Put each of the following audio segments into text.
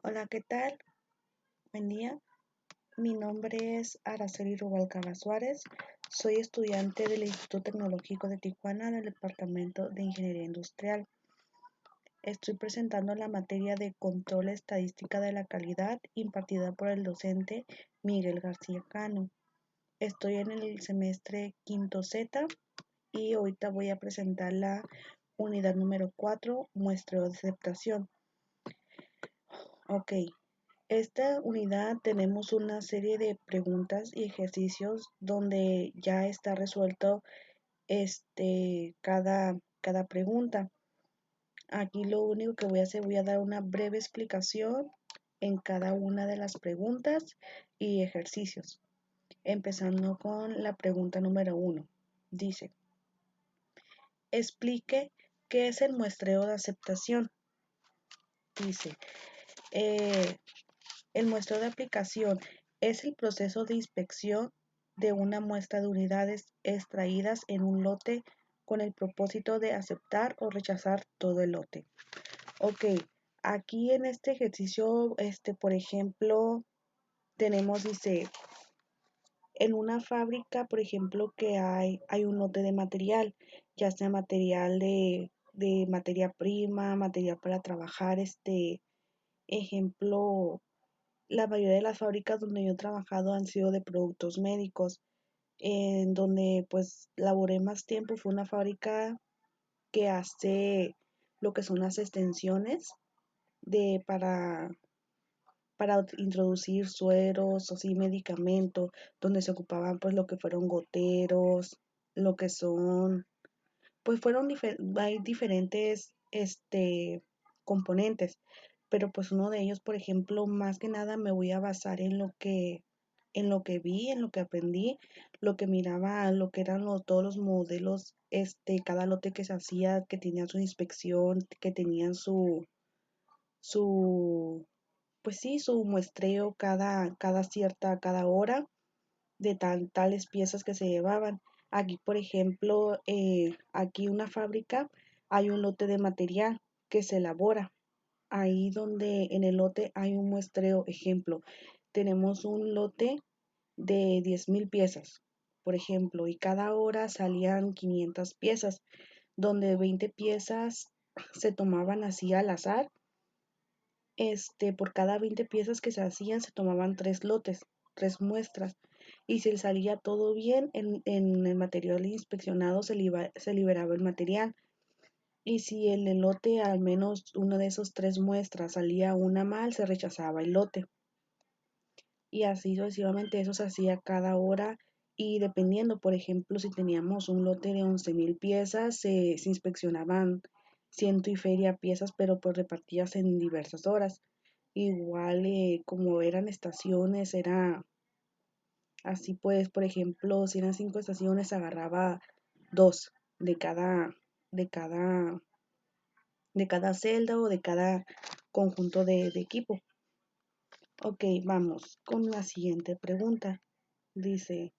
Hola, ¿qué tal? Buen día. Mi nombre es Araceli Rubalcaba Suárez. Soy estudiante del Instituto Tecnológico de Tijuana del Departamento de Ingeniería Industrial. Estoy presentando la materia de Control Estadística de la Calidad impartida por el docente Miguel García Cano. Estoy en el semestre quinto Z y ahorita voy a presentar la unidad número 4, muestreo de aceptación. Ok, esta unidad tenemos una serie de preguntas y ejercicios donde ya está resuelto cada pregunta. Aquí lo único que voy a hacer, voy a dar una breve explicación en cada una de las preguntas y ejercicios. Empezando con la pregunta número 1. Dice, explique qué es el muestreo de aceptación. Dice, eh, el muestreo de aplicación es el proceso de inspección de una muestra de unidades extraídas en un lote con el propósito de aceptar o rechazar todo el lote. Ok, aquí en este ejercicio, por ejemplo, tenemos, dice, en una fábrica, por ejemplo, que hay un lote de material, ya sea material de materia prima, material para trabajar, ejemplo, la mayoría de las fábricas donde yo he trabajado han sido de productos médicos. En donde pues laboré más tiempo fue una fábrica que hace lo que son las extensiones de para introducir sueros, así medicamentos, donde se ocupaban pues lo que fueron goteros, lo que son, pues hay diferentes componentes, pero pues uno de ellos, por ejemplo, más que nada me voy a basar en lo que vi, en lo que aprendí, lo que miraba, lo que eran todos los modelos, cada lote que se hacía, que tenía su inspección, que tenían su, pues sí, su muestreo cada hora de tales piezas que se llevaban. Aquí, por ejemplo, aquí una fábrica, hay un lote de material que se elabora. Ahí donde en el lote hay un muestreo, ejemplo, tenemos un lote de 10,000 piezas, por ejemplo, y cada hora salían 500 piezas, donde 20 piezas se tomaban así al azar. Por cada 20 piezas que se hacían, se tomaban 3 lotes, 3 muestras. Y si salía todo bien, en el material inspeccionado se liberaba el material. Y si el lote, al menos uno de esos 3 muestras, salía una mal, se rechazaba el lote. Y así sucesivamente eso se hacía cada hora y dependiendo, por ejemplo, si teníamos un lote de 11,000 piezas, se inspeccionaban ciento y feria piezas, pero pues repartidas en diversas horas. Igual como eran estaciones, era así pues, por ejemplo, si eran 5 estaciones, agarraba dos de cada, de cada, de cada celda o de cada conjunto de equipo. Ok, vamos con la siguiente pregunta. Dice,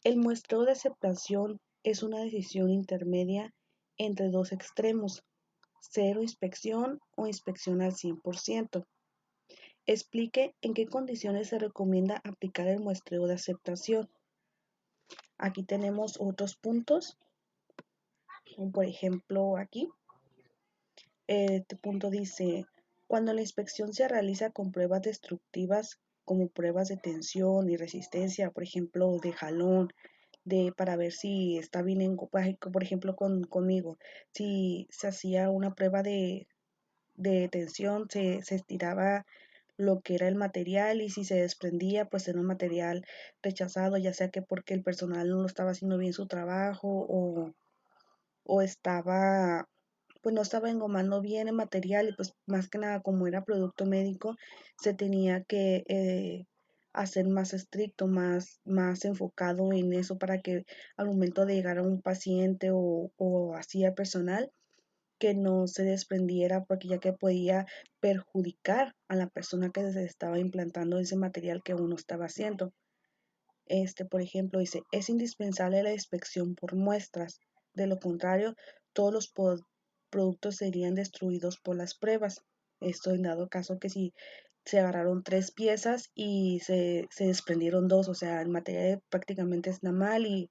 el muestreo de aceptación es una decisión intermedia entre dos extremos, cero inspección o inspección al 100%. Explique en qué condiciones se recomienda aplicar el muestreo de aceptación. Aquí tenemos otros puntos, por ejemplo aquí, este punto dice, cuando la inspección se realiza con pruebas destructivas como pruebas de tensión y resistencia, por ejemplo, de jalón, para ver si está bien, por ejemplo, conmigo, si se hacía una prueba de tensión, se estiraba lo que era el material y si se desprendía, pues era un material rechazado, ya sea que porque el personal no lo estaba haciendo bien su trabajo o estaba, pues no estaba engomando bien el material y pues más que nada como era producto médico, se tenía que hacer más estricto, más enfocado en eso para que al momento de llegar a un paciente o así al personal, que no se desprendiera porque ya que podía perjudicar a la persona que se estaba implantando ese material que uno estaba haciendo. Por ejemplo, dice, es indispensable la inspección por muestras. De lo contrario, todos los productos serían destruidos por las pruebas. Esto en dado caso que si se agarraron tres piezas y se desprendieron dos, o sea, el material prácticamente está mal y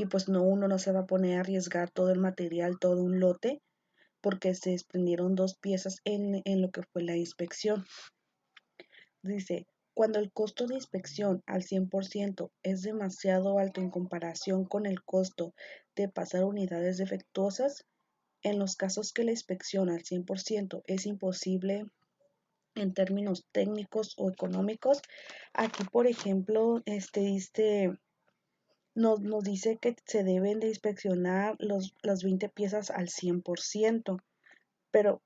pues no, uno no se va a poner a arriesgar todo el material, todo un lote, porque se desprendieron dos piezas en lo que fue la inspección. Dice, cuando el costo de inspección al 100% es demasiado alto en comparación con el costo de pasar unidades defectuosas, en los casos que la inspección al 100% es imposible en términos técnicos o económicos, aquí por ejemplo, nos dice que se deben de inspeccionar las 20 piezas al 100%, pero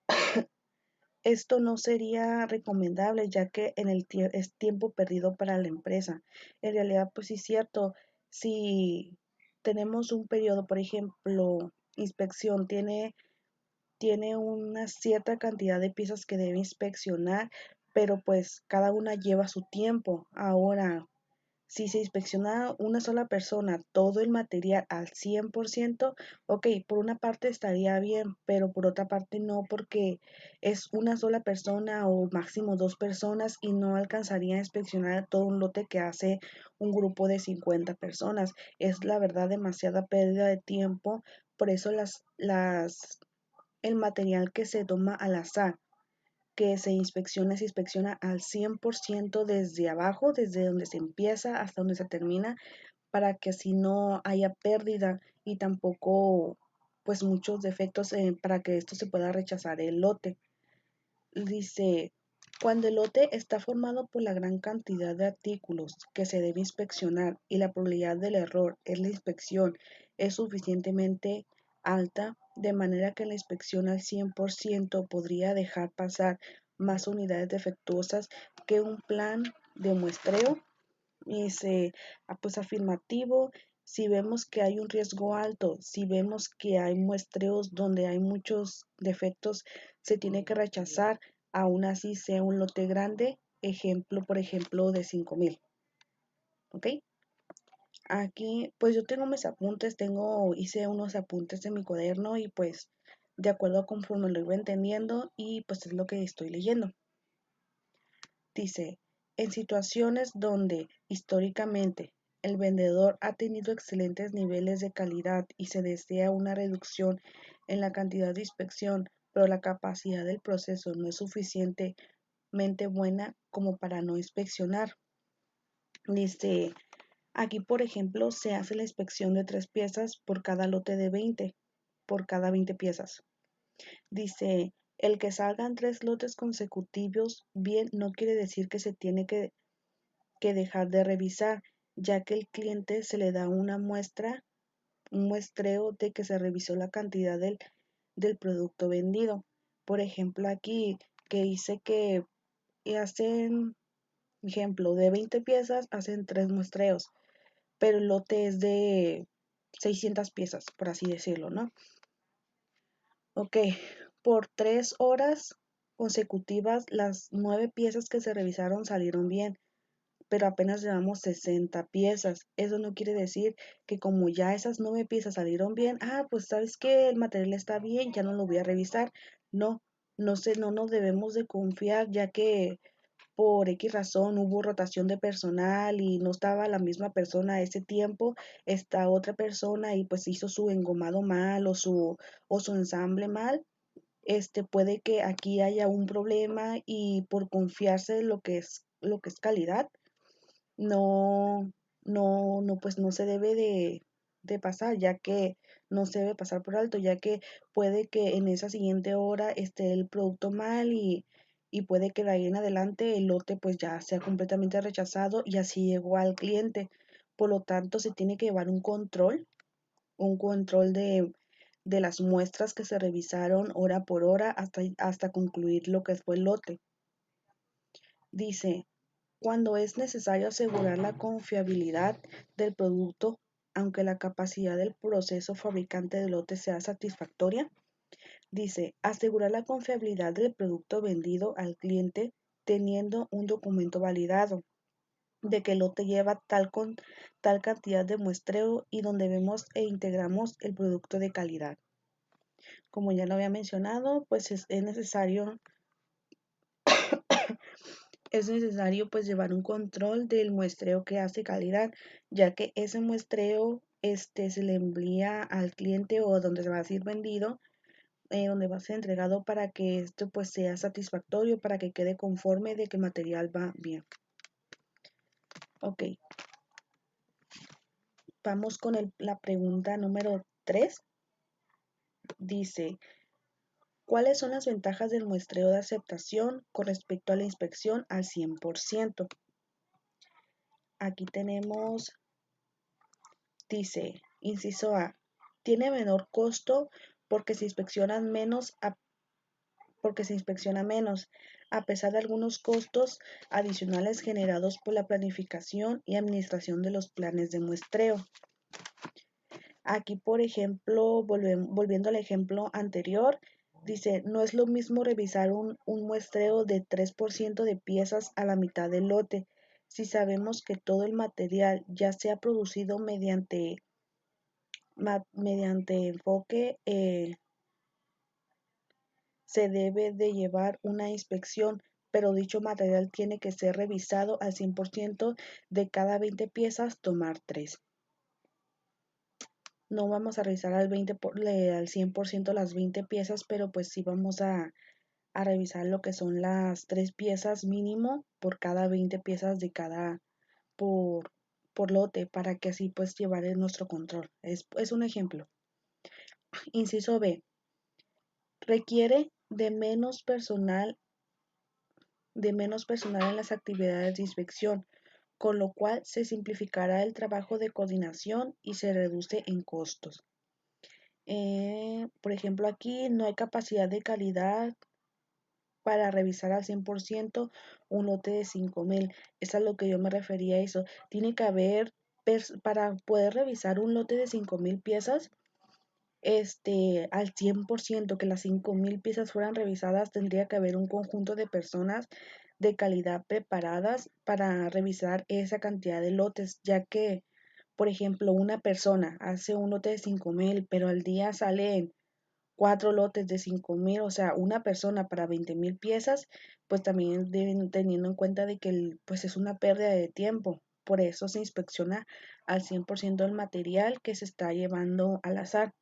esto no sería recomendable ya que es tiempo perdido para la empresa. En realidad, pues sí es cierto, si tenemos un periodo, por ejemplo, inspección tiene una cierta cantidad de piezas que debe inspeccionar, pero pues cada una lleva su tiempo. Ahora, si se inspecciona una sola persona todo el material al 100%, ok, por una parte estaría bien, pero por otra parte no, porque es una sola persona o máximo dos personas y no alcanzaría a inspeccionar todo un lote que hace un grupo de 50 personas. Es la verdad demasiada pérdida de tiempo, por eso el material que se toma al azar que se inspecciona al 100% desde abajo, desde donde se empieza hasta donde se termina, para que así no haya pérdida y tampoco pues muchos defectos para que esto se pueda rechazar el lote. Dice, cuando el lote está formado por la gran cantidad de artículos que se debe inspeccionar y la probabilidad del error en la inspección es suficientemente alta, de manera que la inspección al 100% podría dejar pasar más unidades defectuosas que un plan de muestreo. Dice, pues afirmativo, si vemos que hay un riesgo alto, si vemos que hay muestreos donde hay muchos defectos, se tiene que rechazar, aún así sea un lote grande, ejemplo, por ejemplo, de 5,000. ¿Ok? Aquí, pues yo tengo mis apuntes, hice unos apuntes en mi cuaderno y pues de acuerdo a conforme lo iba entendiendo y pues es lo que estoy leyendo. Dice, en situaciones donde históricamente el vendedor ha tenido excelentes niveles de calidad y se desea una reducción en la cantidad de inspección, pero la capacidad del proceso no es suficientemente buena como para no inspeccionar. Dice, aquí por ejemplo se hace la inspección de 3 piezas por cada lote de 20, por cada 20 piezas. Dice, el que salgan 3 lotes consecutivos bien no quiere decir que se tiene que dejar de revisar, ya que el cliente se le da una muestra, un muestreo de que se revisó la cantidad del producto vendido. Por ejemplo, aquí que dice que hacen, ejemplo, de 20 piezas hacen 3 muestreos, pero el lote es de 600 piezas, por así decirlo, ¿no? Ok, por 3 horas consecutivas, las 9 piezas que se revisaron salieron bien, pero apenas llevamos 60 piezas. Eso no quiere decir que como ya esas 9 piezas salieron bien, pues sabes que el material está bien, ya no lo voy a revisar. No, no sé, no nos debemos de confiar, ya que por X razón hubo rotación de personal y no estaba la misma persona a ese tiempo, esta otra persona y pues hizo su engomado mal o su ensamble mal. Puede que aquí haya un problema y por confiarse en lo que es calidad, no, pues no se debe de pasar, ya que no se debe pasar por alto, ya que puede que en esa siguiente hora esté el producto mal y puede que de ahí en adelante el lote pues ya sea completamente rechazado y así llegó al cliente. Por lo tanto, se tiene que llevar un control de las muestras que se revisaron hora por hora hasta concluir lo que fue el lote. Dice, cuando es necesario asegurar la confiabilidad del producto, aunque la capacidad del proceso fabricante del lote sea satisfactoria, dice, asegurar la confiabilidad del producto vendido al cliente teniendo un documento validado de que el lote lleva tal cantidad de muestreo y donde vemos e integramos el producto de calidad. Como ya lo había mencionado, pues es necesario es necesario pues llevar un control del muestreo que hace calidad, ya que ese muestreo se le envía al cliente o donde se va a ser vendido, donde va a ser entregado para que esto pues sea satisfactorio, para que quede conforme de que el material va bien. Ok, vamos con la pregunta número 3. Dice, ¿cuáles son las ventajas del muestreo de aceptación con respecto a la inspección al 100%? Aquí tenemos, dice, inciso A, tiene menor costo porque se inspeccionan menos porque se inspecciona menos, a pesar de algunos costos adicionales generados por la planificación y administración de los planes de muestreo. Aquí, por ejemplo, volviendo al ejemplo anterior, dice, no es lo mismo revisar un muestreo de 3% de piezas a la mitad del lote, si sabemos que todo el material ya se ha producido mediante enfoque, se debe de llevar una inspección, pero dicho material tiene que ser revisado al 100% de cada 20 piezas, tomar 3. No vamos a revisar al 100% las 20 piezas, pero pues sí vamos a revisar lo que son las 3 piezas mínimo por cada 20 piezas de por, por lote, para que así pues llevar en nuestro control. Es un ejemplo. Inciso B. Requiere de menos personal en las actividades de inspección, con lo cual se simplificará el trabajo de coordinación y se reduce en costos. Por ejemplo, aquí no hay capacidad de calidad para revisar al 100% un lote de 5,000. Es a lo que yo me refería a eso. Tiene que haber, para poder revisar un lote de 5,000 piezas, al 100%, que las 5,000 piezas fueran revisadas, tendría que haber un conjunto de personas de calidad preparadas para revisar esa cantidad de lotes, ya que, por ejemplo, una persona hace un lote de 5,000, pero al día salen 4 lotes de 5,000, o sea, una persona para 20,000 piezas, pues también deben teniendo en cuenta de que pues es una pérdida de tiempo. Por eso se inspecciona al 100% el material que se está llevando al azar,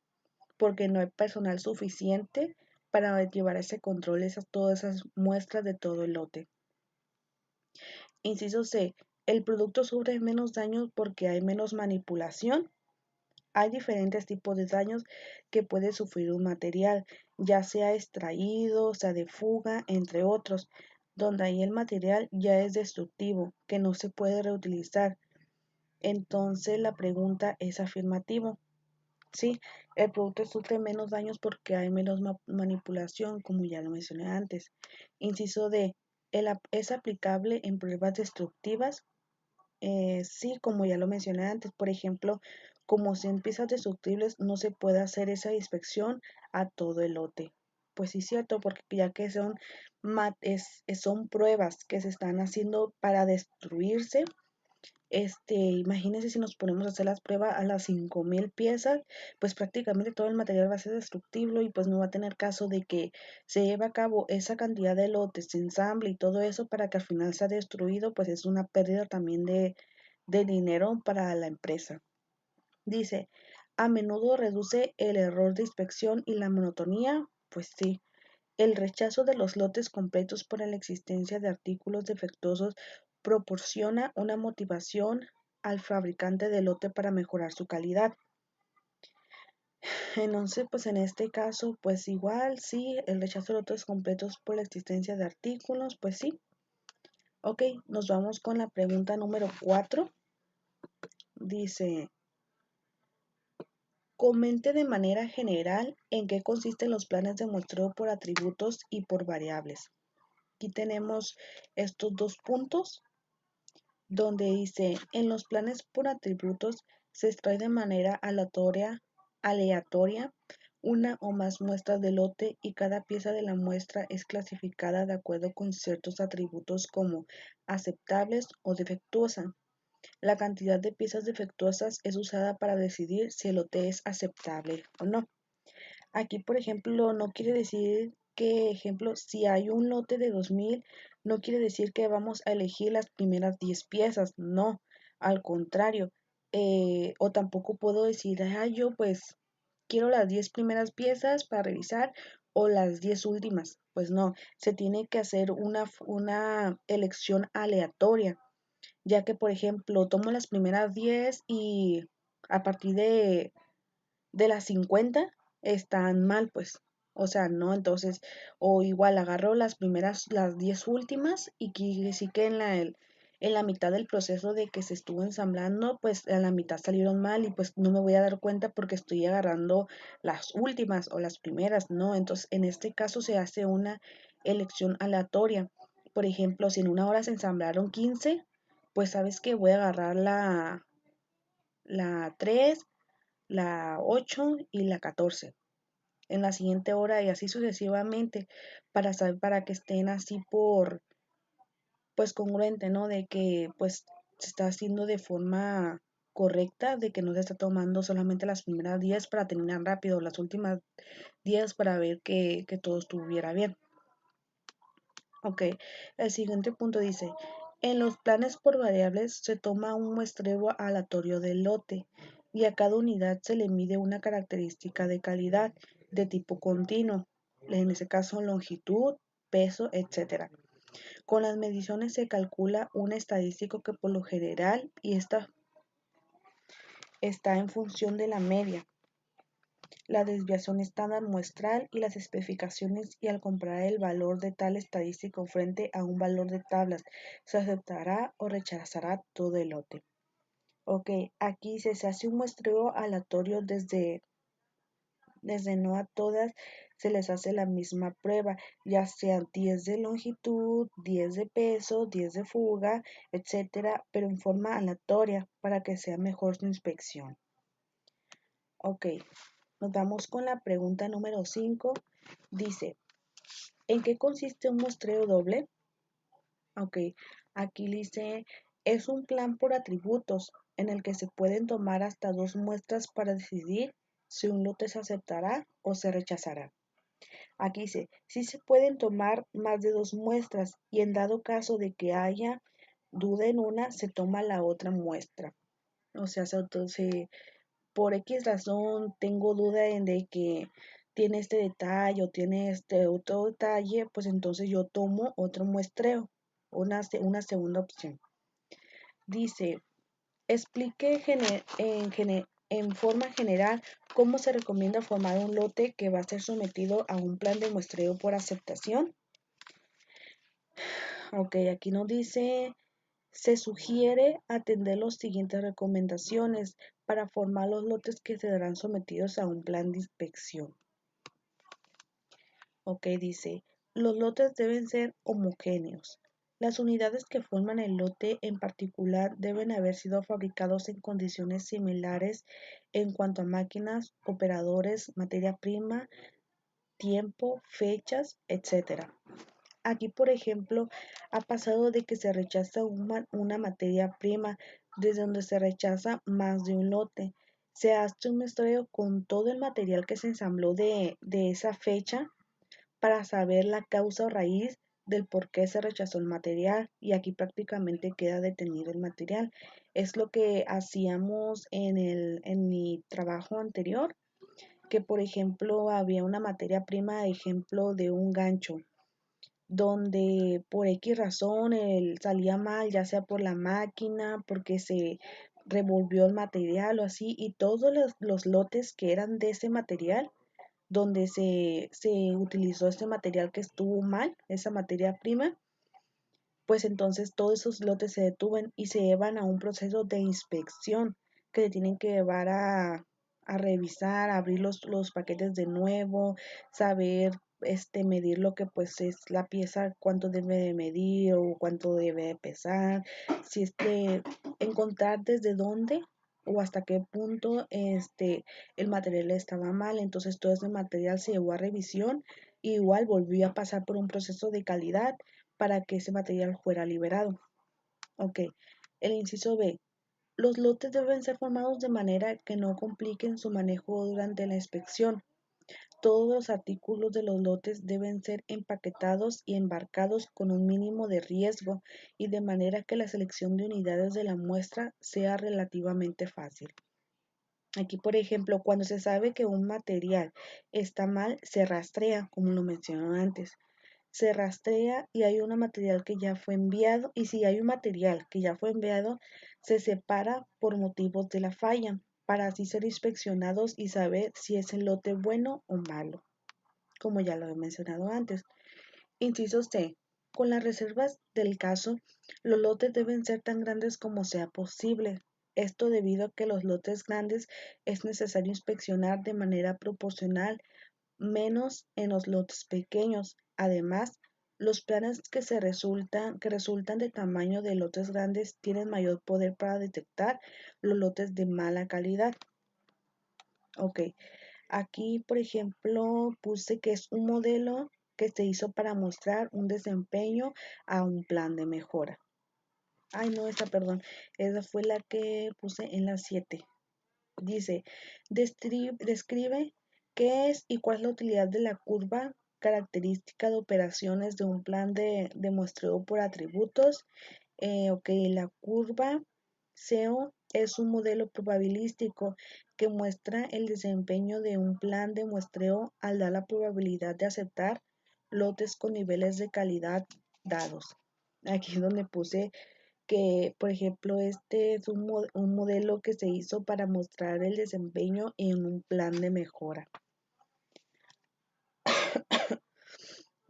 porque no hay personal suficiente para llevar ese control, todas esas muestras de todo el lote. Inciso C. El producto sufre menos daños porque hay menos manipulación. Hay diferentes tipos de daños que puede sufrir un material, ya sea extraído, sea de fuga, entre otros, donde ahí el material ya es destructivo, que no se puede reutilizar. Entonces la pregunta es afirmativo. Sí, el producto sufre menos daños porque hay menos manipulación, como ya lo mencioné antes. Inciso D. ¿Es aplicable en pruebas destructivas? Sí, como ya lo mencioné antes, por ejemplo, como son piezas destructibles, no se puede hacer esa inspección a todo el lote. Pues sí, cierto, porque ya que son pruebas que se están haciendo para destruirse. Imagínense si nos ponemos a hacer las pruebas a las 5,000 piezas, pues prácticamente todo el material va a ser destructible y pues no va a tener caso de que se lleve a cabo esa cantidad de lotes, se ensamble y todo eso para que al final sea destruido, pues es una pérdida también de dinero para la empresa. Dice, a menudo reduce el error de inspección y la monotonía, pues sí. El rechazo de los lotes completos por la existencia de artículos defectuosos proporciona una motivación al fabricante del lote para mejorar su calidad. Entonces, pues en este caso, pues igual, sí, el rechazo de lotes completos por la existencia de artículos, pues sí. Ok, nos vamos con la pregunta número 4. Dice, comente de manera general en qué consisten los planes de muestreo por atributos y por variables. Aquí tenemos estos dos puntos donde dice, en los planes por atributos se extrae de manera aleatoria una o más muestras de lote y cada pieza de la muestra es clasificada de acuerdo con ciertos atributos como aceptables o defectuosa. La cantidad de piezas defectuosas es usada para decidir si el lote es aceptable o no. Aquí, por ejemplo, no quiere decir que, ejemplo, si hay un lote de 2000, no quiere decir que vamos a elegir las primeras 10 piezas, no, al contrario. O tampoco puedo decir, ah, yo pues quiero las 10 primeras piezas para revisar o las 10 últimas. Pues no, se tiene que hacer una elección aleatoria, ya que, por ejemplo, tomo las primeras 10 y a partir de las 50 están mal, pues. O sea, no, entonces, o igual agarro las primeras, las 10 últimas y que sí que en la mitad del proceso de que se estuvo ensamblando, pues a la mitad salieron mal y pues no me voy a dar cuenta porque estoy agarrando las últimas o las primeras, ¿no? Entonces, en este caso se hace una elección aleatoria. Por ejemplo, si en una hora se ensamblaron 15, pues sabes que voy a agarrar la 3, la 8 y la 14 en la siguiente hora y así sucesivamente para saber, para que estén así pues congruente, ¿no? De que pues se está haciendo de forma correcta, de que no se está tomando solamente las primeras 10 para terminar rápido, las últimas 10 para ver que todo estuviera bien. Ok, el siguiente punto dice, en los planes por variables se toma un muestreo aleatorio del lote y a cada unidad se le mide una característica de calidad de tipo continuo, en ese caso longitud, peso, etcétera. Con las mediciones se calcula un estadístico que por lo general y esta está en función de la media, la desviación estándar muestral y las especificaciones y al comparar el valor de tal estadístico frente a un valor de tablas, se aceptará o rechazará todo el lote. Ok, aquí se hace un muestreo aleatorio desde no a todas se les hace la misma prueba, ya sea 10 de longitud, 10 de peso, 10 de fuga, etcétera, pero en forma aleatoria para que sea mejor su inspección. Ok, nos vamos con la pregunta número 5. Dice, ¿en qué consiste un muestreo doble? Ok, aquí dice, es un plan por atributos en el que se pueden tomar hasta dos muestras para decidir si un lote se aceptará o se rechazará. Aquí dice, sí se pueden tomar más de dos muestras y en dado caso de que haya duda en una, se toma la otra muestra. O sea, por X razón tengo duda en de que tiene este detalle o tiene este otro detalle, pues entonces yo tomo otro muestreo, una segunda opción. Dice, explique en forma general cómo se recomienda formar un lote que va a ser sometido a un plan de muestreo por aceptación. Ok, aquí nos dice, se sugiere atender las siguientes recomendaciones para formar los lotes que serán sometidos a un plan de inspección. Ok, dice, los lotes deben ser homogéneos. Las unidades que forman el lote en particular deben haber sido fabricados en condiciones similares en cuanto a máquinas, operadores, materia prima, tiempo, fechas, etc. Aquí, por ejemplo, ha pasado de que se rechaza una materia prima, desde donde se rechaza más de un lote. Se hace un muestreo con todo el material que se ensambló de esa fecha para saber la causa o raíz del por qué se rechazó el material y aquí prácticamente queda detenido el material. Es lo que hacíamos en mi trabajo anterior, que por ejemplo había una materia prima, ejemplo de un gancho donde por X razón salía mal, ya sea por la máquina, porque se revolvió el material o así, y todos los lotes que eran de ese material, donde se utilizó este material que estuvo mal, esa materia prima, pues entonces todos esos lotes se detuven y se llevan a un proceso de inspección que se tienen que llevar a revisar, a abrir los paquetes de nuevo, saber medir lo que pues es la pieza, cuánto debe de medir o cuánto debe de pesar, si encontrar desde dónde o hasta qué punto el material estaba mal, entonces todo ese material se llevó a revisión y igual volvió a pasar por un proceso de calidad para que ese material fuera liberado. Ok, el inciso B. Los lotes deben ser formados de manera que no compliquen su manejo durante la inspección. Todos los artículos de los lotes deben ser empaquetados y embarcados con un mínimo de riesgo y de manera que la selección de unidades de la muestra sea relativamente fácil. Aquí, por ejemplo, cuando se sabe que un material está mal, se rastrea, como lo mencioné antes. Se rastrea y hay un material que ya fue enviado, y si hay un material que ya fue enviado, se separa por motivos de la falla, para así ser inspeccionados y saber si es el lote bueno o malo, como ya lo he mencionado antes. Inciso C. Con las reservas del caso, los lotes deben ser tan grandes como sea posible. Esto debido a que los lotes grandes es necesario inspeccionar de manera proporcional menos en los lotes pequeños. Además, los planes que resultan de tamaño de lotes grandes tienen mayor poder para detectar los lotes de mala calidad. Ok, aquí por ejemplo puse que es un modelo que se hizo para mostrar un desempeño a un plan de mejora. Ay, no, perdón, esa fue la que puse en la 7. Dice, describe qué es y cuál es la utilidad de la curva característica de operaciones de un plan de muestreo por atributos. Ok, la curva SEO es un modelo probabilístico que muestra el desempeño de un plan de muestreo al dar la probabilidad de aceptar lotes con niveles de calidad dados. Aquí es donde puse que, por ejemplo, este es un modelo que se hizo para mostrar el desempeño en un plan de mejora.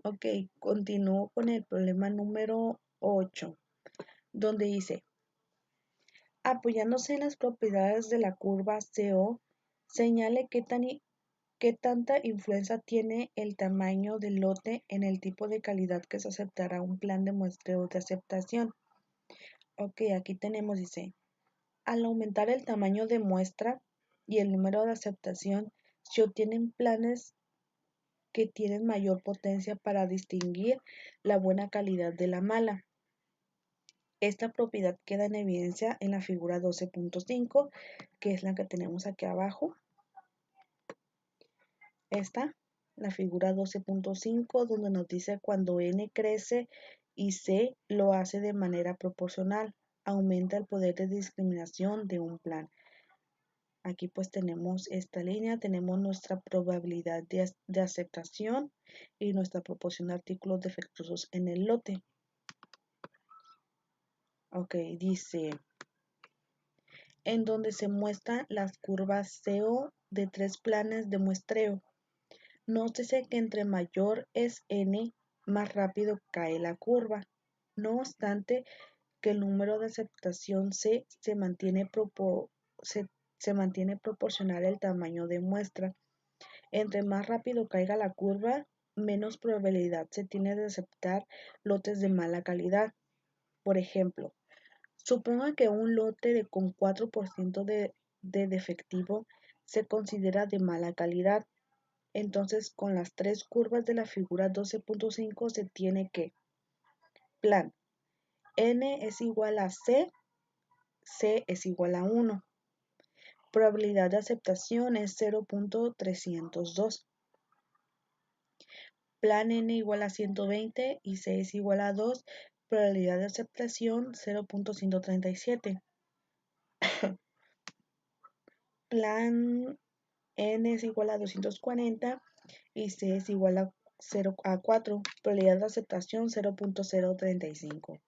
Ok, continúo con el problema número 8, donde dice, apoyándose en las propiedades de la curva CO, señale qué tanta influencia tiene el tamaño del lote en el tipo de calidad que se aceptará un plan de muestreo de aceptación. Ok, aquí tenemos, dice, al aumentar el tamaño de muestra y el número de aceptación, se obtienen planes que tienen mayor potencia para distinguir la buena calidad de la mala. Esta propiedad queda en evidencia en la figura 12.5, que es la que tenemos aquí abajo. Esta, la figura 12.5, donde nos dice cuando n crece y c lo hace de manera proporcional, aumenta el poder de discriminación de un plan. Aquí pues tenemos esta línea, tenemos nuestra probabilidad de aceptación y nuestra proporción de artículos defectuosos en el lote. Ok, dice, en donde se muestran las curvas CO de 3 planes de muestreo. Nótese que entre mayor es n, más rápido cae la curva. No obstante, que el número de aceptación C se mantiene proporcional al tamaño de muestra. Entre más rápido caiga la curva, menos probabilidad se tiene de aceptar lotes de mala calidad. Por ejemplo, suponga que un lote con 4% de defectivo se considera de mala calidad. Entonces, con las tres curvas de la figura 12.5 se tiene que, plan, n es igual a c, c es igual a 1. Probabilidad de aceptación es 0.302. Plan n igual a 120 y c es igual a 2. Probabilidad de aceptación 0.137. Plan n es igual a 240 y c es igual a 4. Probabilidad de aceptación 0.035.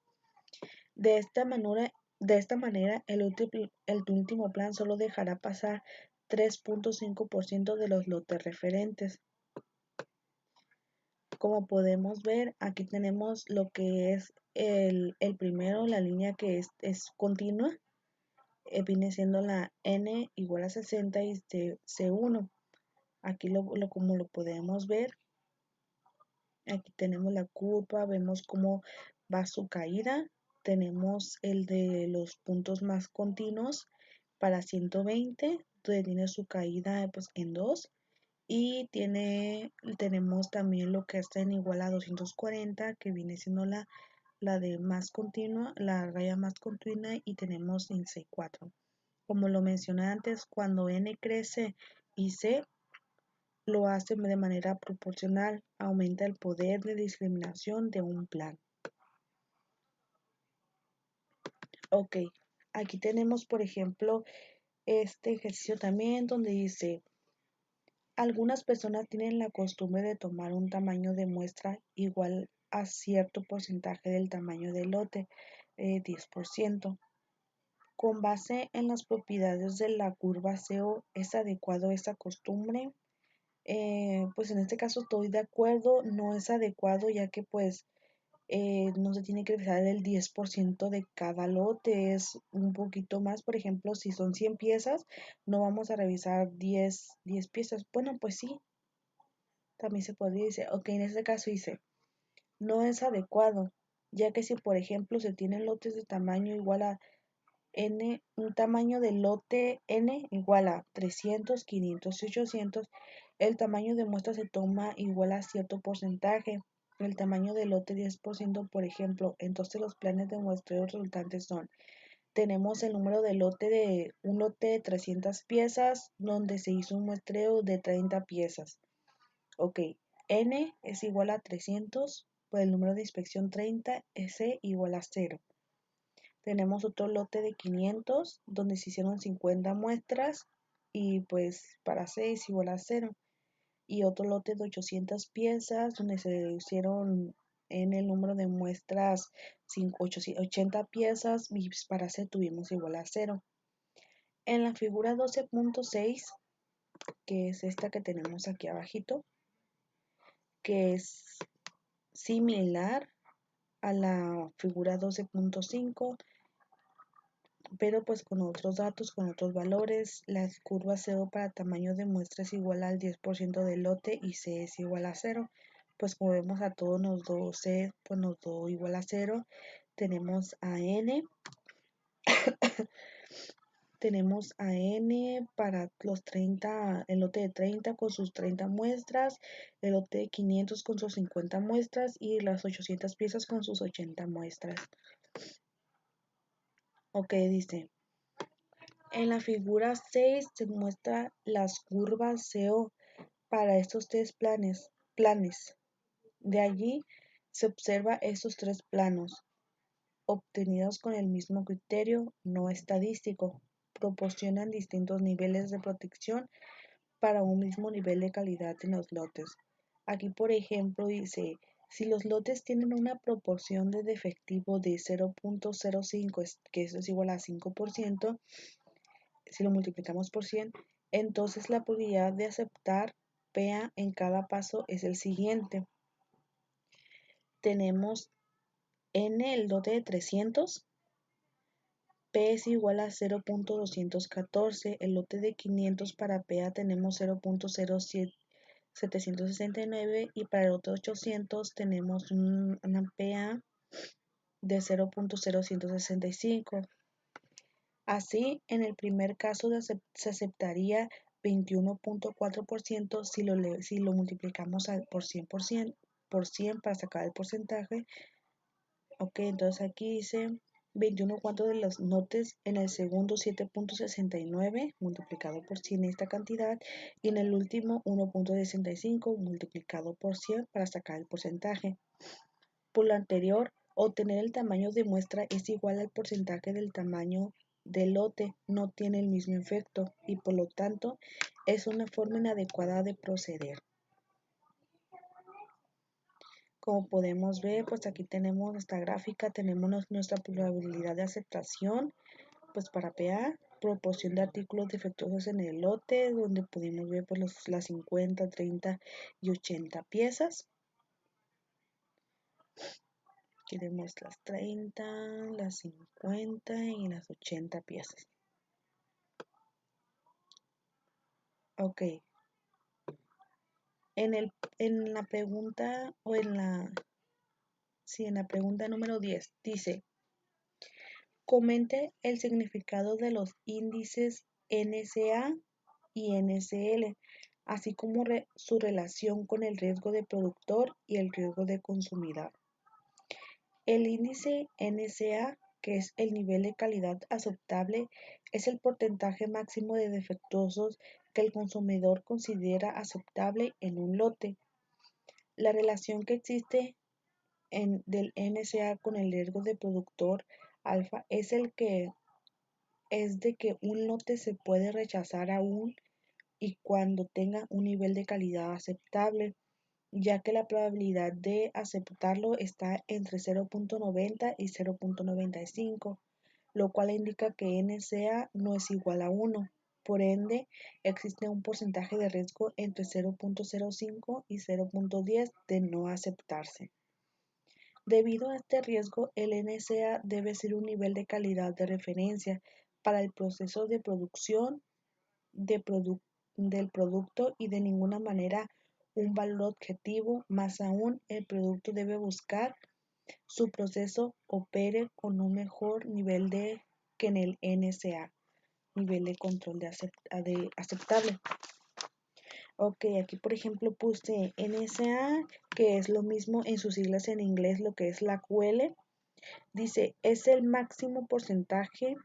De esta manera el último plan solo dejará pasar 3.5% de los lotes referentes. Como podemos ver, aquí tenemos lo que es el primero, la línea que es continua, viene siendo la n igual a 60 y C1. Aquí como lo podemos ver, aquí tenemos la curva, vemos cómo va su caída. Tenemos el de los puntos más continuos para 120, donde tiene su caída pues en 2. Y tenemos también lo que está en igual a 240, que viene siendo la de más continua, la raya más continua, y tenemos en C4. Como lo mencioné antes, cuando n crece y c lo hace de manera proporcional, aumenta el poder de discriminación de un plan. Ok, aquí tenemos, por ejemplo, este ejercicio también donde dice, algunas personas tienen la costumbre de tomar un tamaño de muestra igual a cierto porcentaje del tamaño del lote, 10%. Con base en las propiedades de la curva CO, ¿es adecuado esta costumbre? Pues en este caso estoy de acuerdo, no es adecuado ya que pues no se tiene que revisar el 10% de cada lote, es un poquito más. Por ejemplo, si son 100 piezas, no vamos a revisar 10 piezas. Bueno, pues sí, también se podría decir, ok, en este caso dice, no es adecuado, ya que si por ejemplo se tienen lotes de tamaño igual a n, un tamaño de lote n igual a 300, 500 y 800, el tamaño de muestra se toma igual a cierto porcentaje. El tamaño del lote 10%, por ejemplo. Entonces los planes de muestreo resultantes son, tenemos el número de un lote de 300 piezas donde se hizo un muestreo de 30 piezas. Ok, n es igual a 300 por el número de inspección 30, s igual a 0. Tenemos otro lote de 500 donde se hicieron 50 muestras y pues para 6 igual a 0. Y otro lote de 800 piezas donde se hicieron en el número de muestras 80 piezas y para C tuvimos igual a 0. En la figura 12.6, que es esta que tenemos aquí abajito, que es similar a la figura 12.5, pero pues con otros datos, con otros valores. Las curvas CO para tamaño de muestra es igual al 10% del lote y C es igual a 0. Pues como vemos a todos nos dio C, pues nos dio igual a 0. Tenemos a N. Tenemos a N para los 30, el lote de 30 con sus 30 muestras, el lote de 500 con sus 50 muestras y las 800 piezas con sus 80 muestras. Ok, dice. En la figura 6 se muestra las curvas CO para estos tres planes. De allí se observa estos tres planos, obtenidos con el mismo criterio no estadístico. Proporcionan distintos niveles de protección para un mismo nivel de calidad en los lotes. Aquí, por ejemplo, dice, si los lotes tienen una proporción de defectivo de 0.05, que eso es igual a 5%, si lo multiplicamos por 100, entonces la probabilidad de aceptar PA en cada paso es el siguiente. Tenemos N el lote de 300, P es igual a 0.214, el lote de 500 para PA tenemos 0.0769 y para el lote de 800 tenemos una PA de 0.0165. Así, en el primer caso se aceptaría 21.4% si lo multiplicamos por 100 para sacar el porcentaje. Ok, entonces aquí dice 21 cuantos de los lotes, en el segundo 7.69 multiplicado por 100 esta cantidad y en el último 1.65 multiplicado por 100 para sacar el porcentaje. Por lo anterior, obtener el tamaño de muestra es igual al porcentaje del tamaño del lote, no tiene el mismo efecto y por lo tanto es una forma inadecuada de proceder. Como podemos ver, pues aquí tenemos esta gráfica, tenemos nuestra probabilidad de aceptación, pues para PA, proporción de artículos defectuosos en el lote, donde pudimos ver pues las 50, 30 y 80 piezas. Aquí tenemos las 30, las 50 y las 80 piezas. Ok. En la pregunta o en la pregunta número 10 dice, comente el significado de los índices NSA y NSL, así como su relación con el riesgo de productor y el riesgo de consumidor. El índice NSA, que es el nivel de calidad aceptable, es el porcentaje máximo de defectuosos que el consumidor considera aceptable en un lote. La relación que existe del NSA con el riesgo de productor alfa es de que un lote se puede rechazar aún y cuando tenga un nivel de calidad aceptable, ya que la probabilidad de aceptarlo está entre 0.90 y 0.95, lo cual indica que NSA no es igual a 1. Por ende, existe un porcentaje de riesgo entre 0.05 y 0.10 de no aceptarse. Debido a este riesgo, el NSA debe ser un nivel de calidad de referencia para el proceso de producción del producto y de ninguna manera un valor objetivo. Más aún, el producto debe buscar su proceso opere con un mejor nivel que en el NSA, nivel de control de aceptable. Ok, aquí por ejemplo puse NSA, que es lo mismo en sus siglas en inglés, lo que es la QL. Dice, es el máximo porcentaje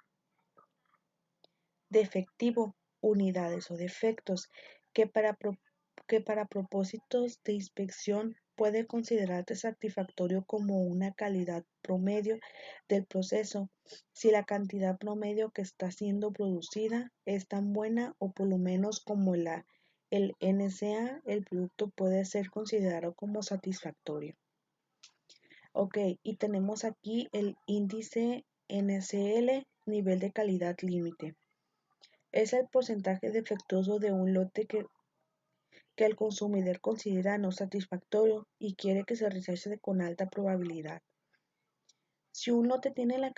de efectivo, unidades o defectos, que para propósitos de inspección puede considerarse satisfactorio como una calidad promedio del proceso, si la cantidad promedio que está siendo producida es tan buena o por lo menos como el NSA, el producto puede ser considerado como satisfactorio. Ok, y tenemos aquí el índice NCL, nivel de calidad límite. Es el porcentaje defectuoso de un lote que el consumidor considera no satisfactorio y quiere que se rechace con alta probabilidad. Si un lote tiene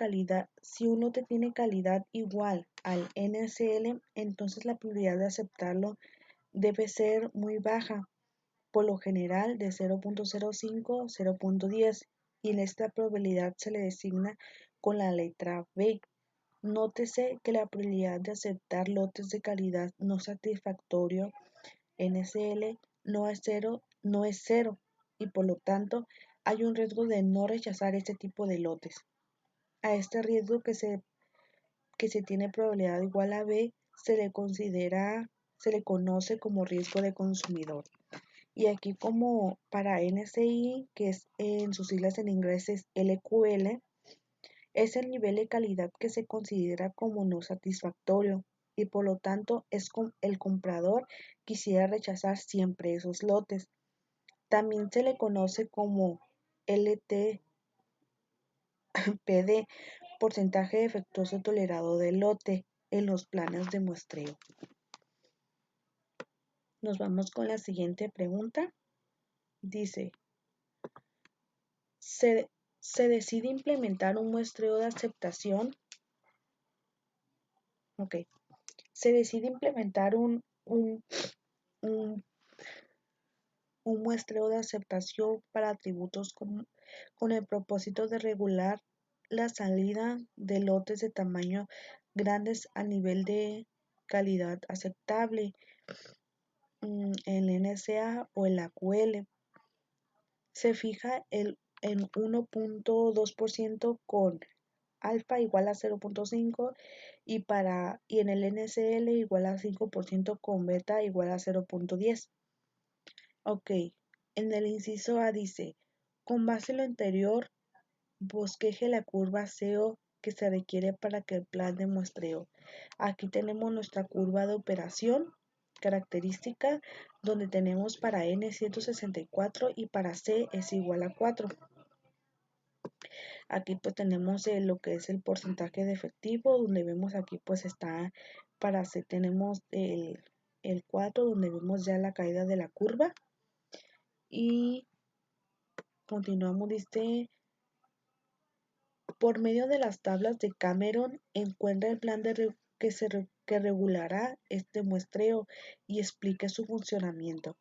calidad igual al NCL, entonces la probabilidad de aceptarlo debe ser muy baja, por lo general de 0.05 a 0.10, y en esta probabilidad se le designa con la letra B. Nótese que la probabilidad de aceptar lotes de calidad no satisfactorio NSL no es cero y por lo tanto hay un riesgo de no rechazar este tipo de lotes. A este riesgo que se tiene probabilidad igual a B se le conoce como riesgo de consumidor. Y aquí como para NSI, que es en sus siglas en inglés es LQL, es el nivel de calidad que se considera como no satisfactorio y por lo tanto el comprador quisiera rechazar siempre esos lotes. También se le conoce como LTPD, porcentaje defectuoso tolerado del lote en los planes de muestreo. Nos vamos con la siguiente pregunta. Dice, se decide implementar un muestreo de aceptación. Ok. Se decide implementar un muestreo de aceptación para atributos con el propósito de regular la salida de lotes de tamaño grandes a nivel de calidad aceptable en NSA o en la QL. Se fija en 1.2% con alfa igual a 0.5 y en el NCL igual a 5% con beta igual a 0.10. Ok, en el inciso A dice, con base en lo anterior, bosqueje la curva SEO que se requiere para que el plan de muestreo. Aquí tenemos nuestra curva de operación característica donde tenemos para N 164 y para C es igual a 4. Aquí pues tenemos lo que es el porcentaje de efectivo, donde vemos aquí pues está para C tenemos el 4, donde vemos ya la caída de la curva. Y continuamos, dice, por medio de las tablas de Cameron, encuentra el plan que regulará este muestreo y explique su funcionamiento.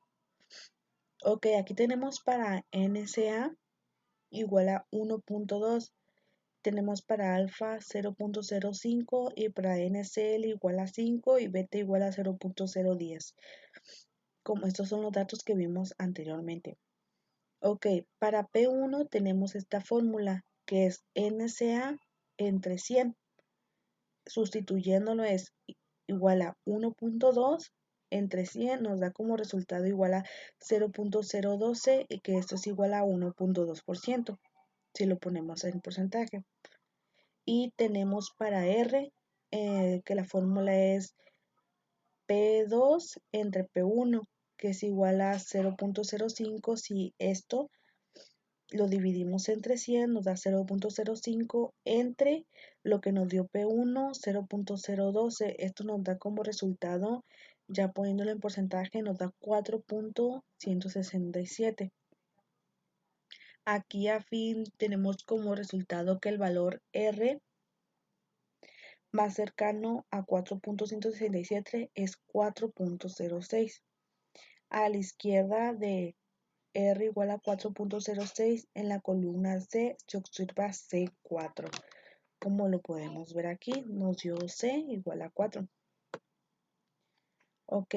Ok, aquí tenemos para NSA igual a 1.2. Tenemos para alfa 0.05 y para NCL igual a 5 y beta igual a 0.010. Como estos son los datos que vimos anteriormente. Ok, para P1 tenemos esta fórmula que es NCA entre 100. Sustituyéndolo es igual a 1.2 entre 100 nos da como resultado igual a 0.012 y que esto es igual a 1.2% si lo ponemos en porcentaje. Y tenemos para R que la fórmula es P2 entre P1, que es igual a 0.05. Si esto lo dividimos entre 100, nos da 0.05 entre lo que nos dio P1, 0.012. Esto nos da como resultado, ya poniéndolo en porcentaje, nos da 4.167. Aquí a fin tenemos como resultado que el valor R más cercano a 4.167 es 4.06. A la izquierda de R igual a 4.06 en la columna C se observa C4. Como lo podemos ver aquí, nos dio C igual a 4. Ok,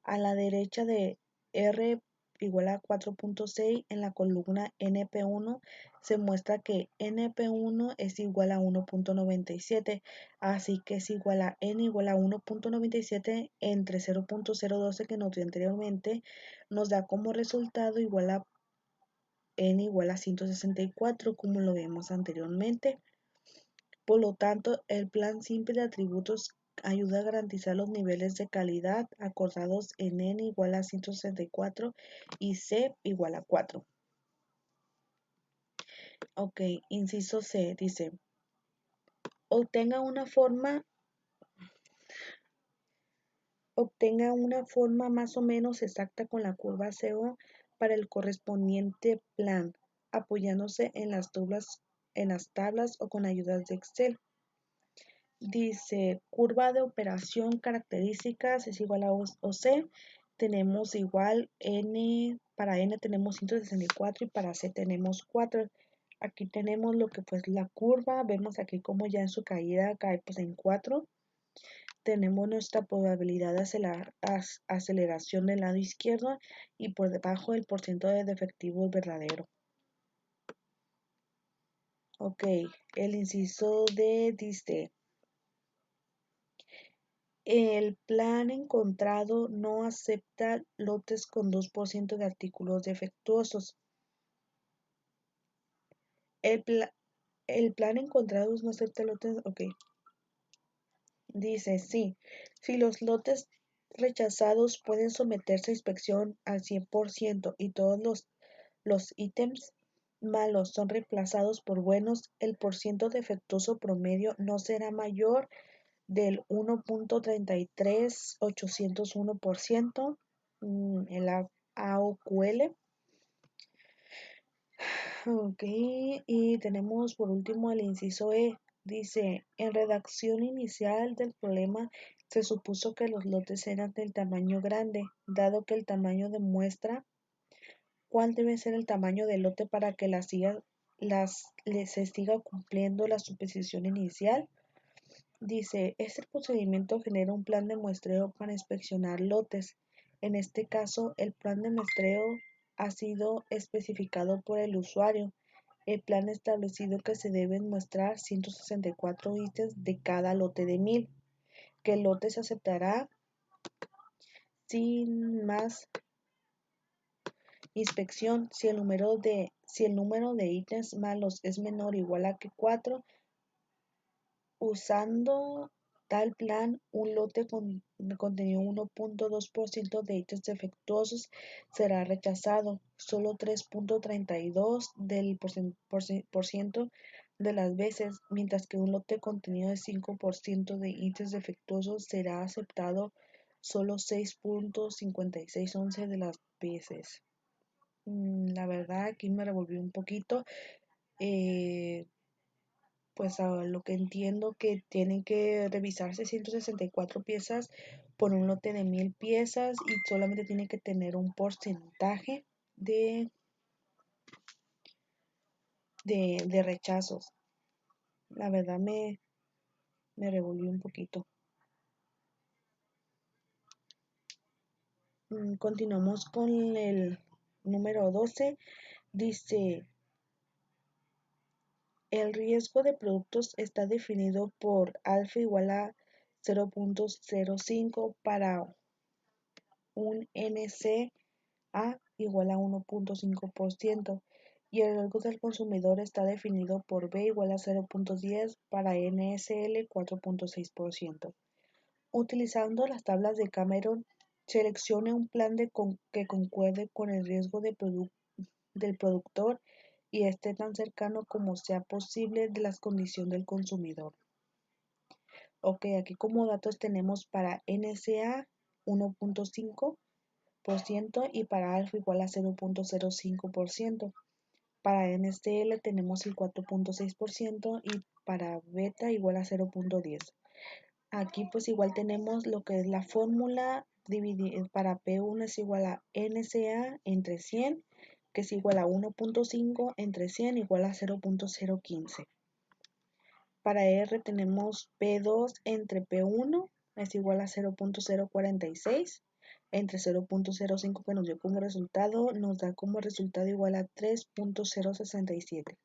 a la derecha de R igual a 4.6 en la columna NP1 se muestra que NP1 es igual a 1.97, así que es igual a N igual a 1.97 entre 0.012 que nos dio anteriormente, nos da como resultado igual a N igual a 164 como lo vemos anteriormente. Por lo tanto, el plan simple de atributos ayuda a garantizar los niveles de calidad acordados en N igual a 164 y C igual a 4. Ok, inciso C dice, obtenga una forma más o menos exacta con la curva CO para el correspondiente plan, apoyándose en las tablas o con ayudas de Excel. Dice, curva de operación características es igual a OC. Tenemos igual N, para N tenemos 164 y para C tenemos 4. Aquí tenemos lo que pues la curva, vemos aquí como ya en su caída cae pues en 4. Tenemos nuestra probabilidad de aceleración del lado izquierdo y por debajo el porcentaje de efectivo verdadero. Ok, el inciso D dice, el plan encontrado no acepta lotes con 2% de artículos defectuosos. El, pla- el plan encontrado no acepta lotes, ok. Dice, sí, si los lotes rechazados pueden someterse a inspección al 100% y todos los ítems malos son reemplazados por buenos, el porciento defectuoso promedio no será mayor del 1.33801%, el AOQL. Ok, y tenemos por último el inciso E. Dice, en redacción inicial del problema se supuso que los lotes eran del tamaño grande, dado que el tamaño demuestra cuál debe ser el tamaño del lote para que se siga cumpliendo la suposición inicial. Dice, este procedimiento genera un plan de muestreo para inspeccionar lotes. En este caso, el plan de muestreo ha sido especificado por el usuario. El plan ha establecido que se deben muestrar 164 ítems de cada lote de 1000, que el lote se aceptará sin más inspección si el número de ítems malos es menor o igual a que 4. Usando tal plan, un lote con contenido 1.2% de ítems defectuosos será rechazado. Solo 3.32 del por ciento de las veces, mientras que un lote contenido de 5% de ítems defectuosos será aceptado solo 6.5611 de las veces. La verdad, aquí me revolví un poquito. Eh, pues a lo que entiendo que tienen que revisarse 164 piezas por un lote de 1000 piezas y solamente tiene que tener un porcentaje de rechazos. La verdad me revolvió un poquito. Continuamos con el número 12. Dice, el riesgo de productos está definido por alfa igual a 0.05 para un NCA igual a 1.5% y el riesgo del consumidor está definido por B igual a 0.10 para NSL 4.6%. Utilizando las tablas de Cameron, seleccione un plan que concuerde con el riesgo del productor y esté tan cercano como sea posible de las condiciones del consumidor. Ok, aquí como datos tenemos para NSA 1.5% y para alfa igual a 0.05%. Para NSL tenemos el 4.6% y para beta igual a 0.10. Aquí pues igual tenemos lo que es la fórmula para P1 es igual a NCA entre 100, que es igual a 1.5 entre 100 igual a 0.015. Para R tenemos P2 entre P1 es igual a 0.046 entre 0.05 que nos dio como resultado, nos da como resultado igual a 3.067.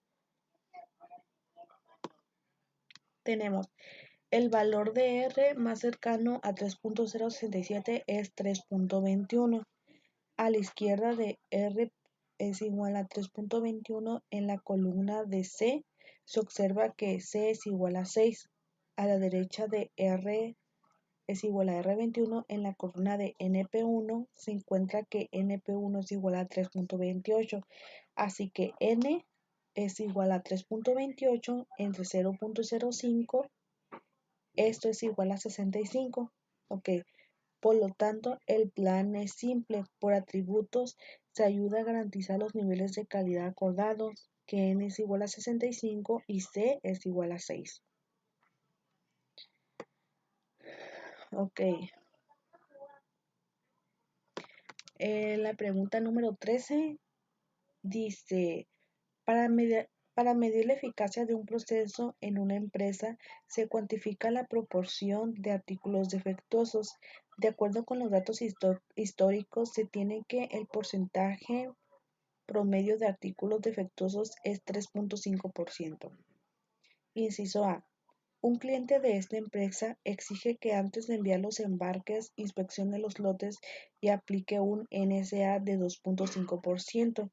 Tenemos el valor de R más cercano a 3.067 es 3.21. A la izquierda de R es igual a 3.21 en la columna de C se observa que C es igual a 6. A la derecha de R es igual a R21 en la columna de NP1 se encuentra que NP1 es igual a 3.28. Así que N es igual a 3.28 entre 0.05. Esto es igual a 65. Ok. Por lo tanto, el plan es simple. Por atributos, se ayuda a garantizar los niveles de calidad acordados, que n es igual a 65 y c es igual a 6. Ok. La pregunta número 13 dice, para medir la eficacia de un proceso en una empresa, se cuantifica la proporción de artículos defectuosos. De acuerdo con los datos históricos, se tiene que el porcentaje promedio de artículos defectuosos es 3.5%. Inciso A. Un cliente de esta empresa exige que antes de enviar los embarques inspeccione los lotes y aplique un NSA de 2.5%.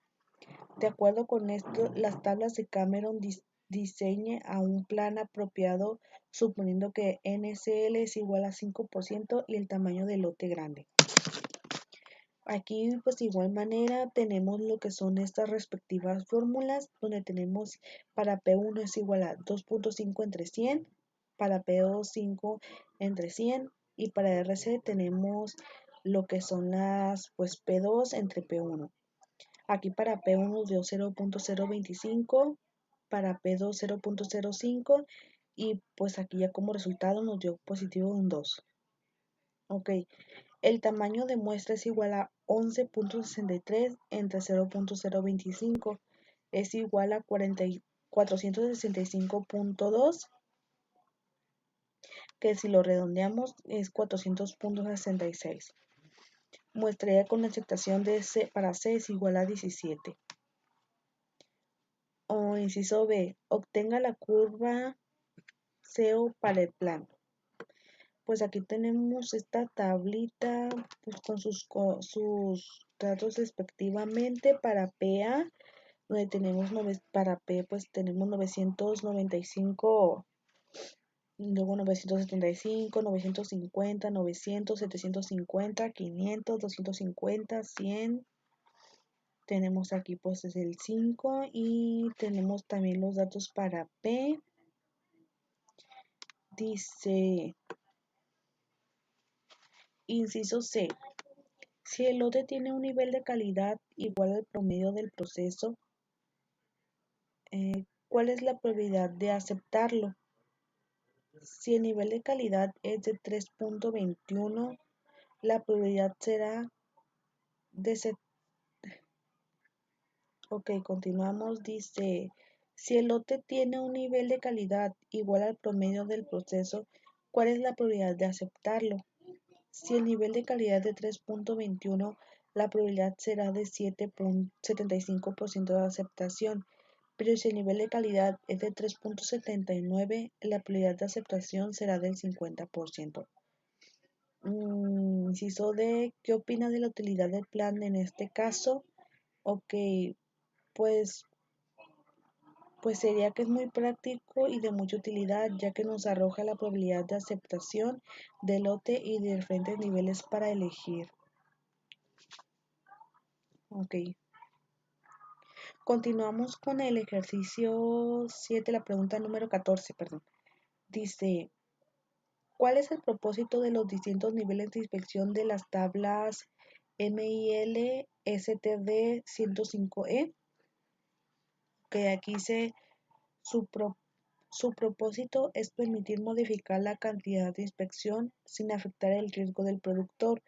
De acuerdo con esto, las tablas de Cameron diseñe a un plan apropiado suponiendo que NSL es igual a 5% y el tamaño del lote grande. Aquí pues de igual manera tenemos lo que son estas respectivas fórmulas donde tenemos para P1 es igual a 2.5 entre 100, para P2 5 entre 100 y para RC tenemos lo que son las pues P2 entre P1. Aquí para P1 dio 0.025, para P2 0.05 y pues aquí ya como resultado nos dio positivo un 2. Ok. El tamaño de muestra es igual a 11.63 entre 0.025 es igual a 465.2, que si lo redondeamos es 400.66. Muestrea con aceptación de C para C es igual a 17. O inciso B, obtenga la curva CO para el plan. Pues aquí tenemos esta tablita pues, con sus datos respectivamente para PA, donde tenemos para P pues tenemos 995, luego 975, 950, 900, 750, 500, 250, 100. Tenemos aquí pues es el 5 y tenemos también los datos para P. Dice, inciso C, si el lote tiene un nivel de calidad igual al promedio del proceso, ¿cuál es la probabilidad de aceptarlo? Si el nivel de calidad es de 3.21, la probabilidad será de... Ok, continuamos. Dice, si el lote tiene un nivel de calidad igual al promedio del proceso, ¿cuál es la probabilidad de aceptarlo? Si el nivel de calidad es de 3.21, la probabilidad será de 7.75% de aceptación, pero si el nivel de calidad es de 3.79, la probabilidad de aceptación será del 50%. Inciso D, ¿qué opina de la utilidad del plan en este caso? Ok, pues, pues sería que es muy práctico y de mucha utilidad, ya que nos arroja la probabilidad de aceptación del lote y de diferentes niveles para elegir. Ok, continuamos con el ejercicio 7, la pregunta número 14, perdón. Dice, ¿cuál es el propósito de los distintos niveles de inspección de las tablas MIL STD 105E? Que aquí su, pro- su propósito es permitir modificar la cantidad de inspección sin afectar el riesgo del productor,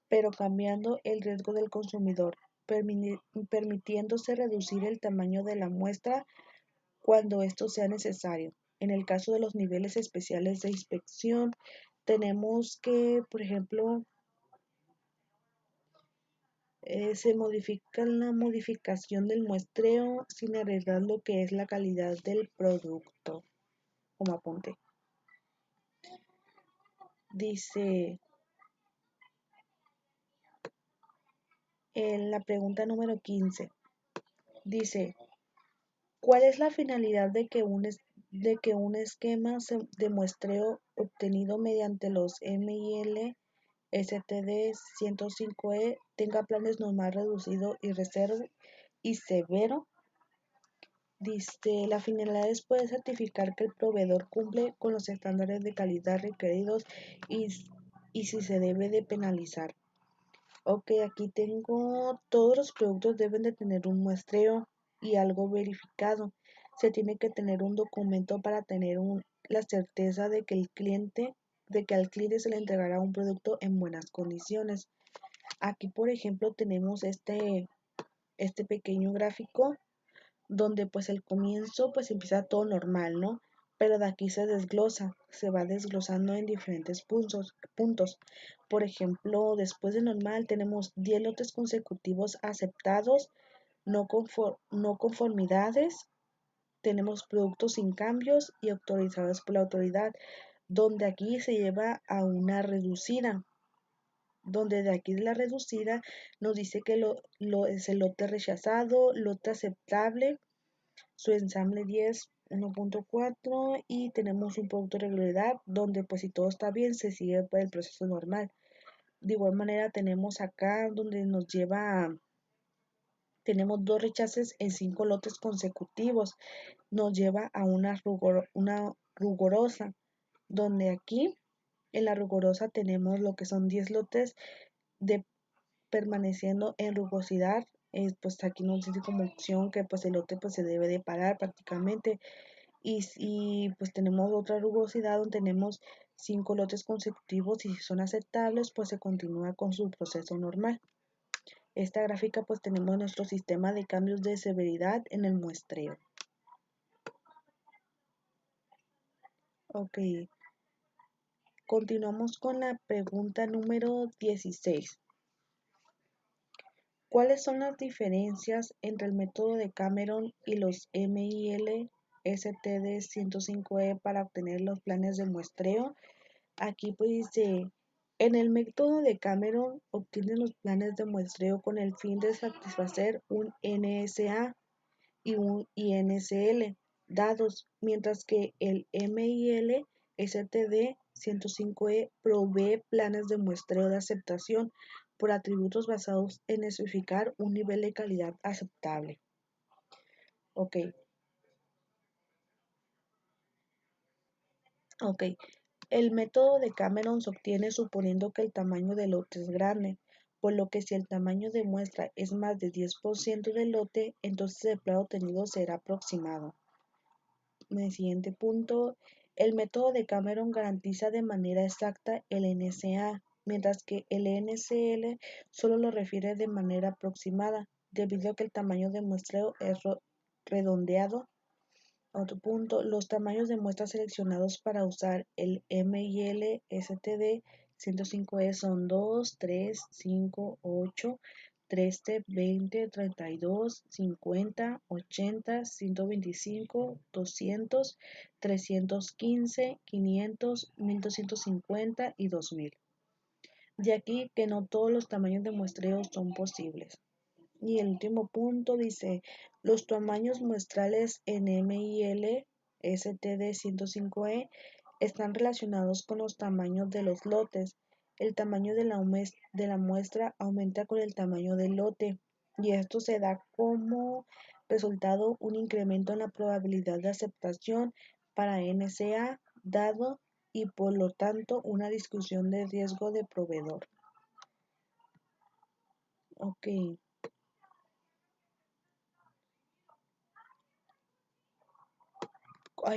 pero cambiando el riesgo del consumidor, permitiéndose reducir el tamaño de la muestra cuando esto sea necesario. En el caso de los niveles especiales de inspección, tenemos que, por ejemplo, se modifica la modificación del muestreo sin arreglar lo que es la calidad del producto, como apunte. Dice en la pregunta número 15, dice, ¿cuál es la finalidad de que un esquema de muestreo obtenido mediante los MIL STD 105E tenga planes normal reducido y reserva y severo? Dice, la finalidad es poder certificar que el proveedor cumple con los estándares de calidad requeridos y, y si se debe de penalizar. Ok, aquí tengo, todos los productos deben de tener un muestreo y algo verificado. Se tiene que tener un documento para tener la certeza de que al cliente se le entregará un producto en buenas condiciones. Aquí, por ejemplo, tenemos este pequeño gráfico donde pues el comienzo pues empieza todo normal, ¿no? Pero de aquí se desglosa, se va desglosando en diferentes puntos. Por ejemplo, después de normal tenemos 10 lotes consecutivos aceptados, no conformidades, tenemos productos sin cambios y autorizados por la autoridad, donde aquí se lleva a una reducida, donde de aquí de la reducida nos dice que es el lote rechazado, lote aceptable, su ensamble 10 1.4 y tenemos un producto de regularidad donde pues si todo está bien se sigue por el proceso normal. De igual manera tenemos acá donde nos lleva, tenemos dos rechaces en 5 lotes consecutivos, nos lleva a una rugorosa, donde aquí en la rugorosa tenemos lo que son 10 lotes de permaneciendo en rugosidad. Pues aquí nos dice como opción que pues el lote pues se debe de parar prácticamente. Y pues tenemos otra rugosidad donde tenemos 5 lotes consecutivos y si son aceptables pues se continúa con su proceso normal. Esta gráfica pues tenemos nuestro sistema de cambios de severidad en el muestreo. Ok, continuamos con la pregunta número 16. ¿Cuáles son las diferencias entre el método de Cameron y los MIL STD 105E para obtener los planes de muestreo? Aquí pues dice, en el método de Cameron obtienen los planes de muestreo con el fin de satisfacer un NSA y un INSL dados, mientras que el MIL STD 105E provee planes de muestreo de aceptación por atributos basados en especificar un nivel de calidad aceptable. Ok, ok. El método de Cameron se obtiene suponiendo que el tamaño del lote es grande, por lo que si el tamaño de muestra es más del 10% del lote, entonces el plazo obtenido será aproximado. En el siguiente punto, el método de Cameron garantiza de manera exacta el NSA, mientras que el NSL solo lo refiere de manera aproximada, debido a que el tamaño de muestreo es redondeado. Otro punto, los tamaños de muestras seleccionados para usar el MIL STD 105E son 2, 3, 5, 8, 13, 20, 32, 50, 80, 125, 200, 315, 500, 1250 y 2000. De aquí que no todos los tamaños de muestreo son posibles. Y el último punto dice, los tamaños muestrales en M y L STD 105E están relacionados con los tamaños de los lotes. El tamaño de la muestra aumenta con el tamaño del lote y esto se da como resultado un incremento en la probabilidad de aceptación para NCA dado y por lo tanto una discusión de riesgo de proveedor. Ok.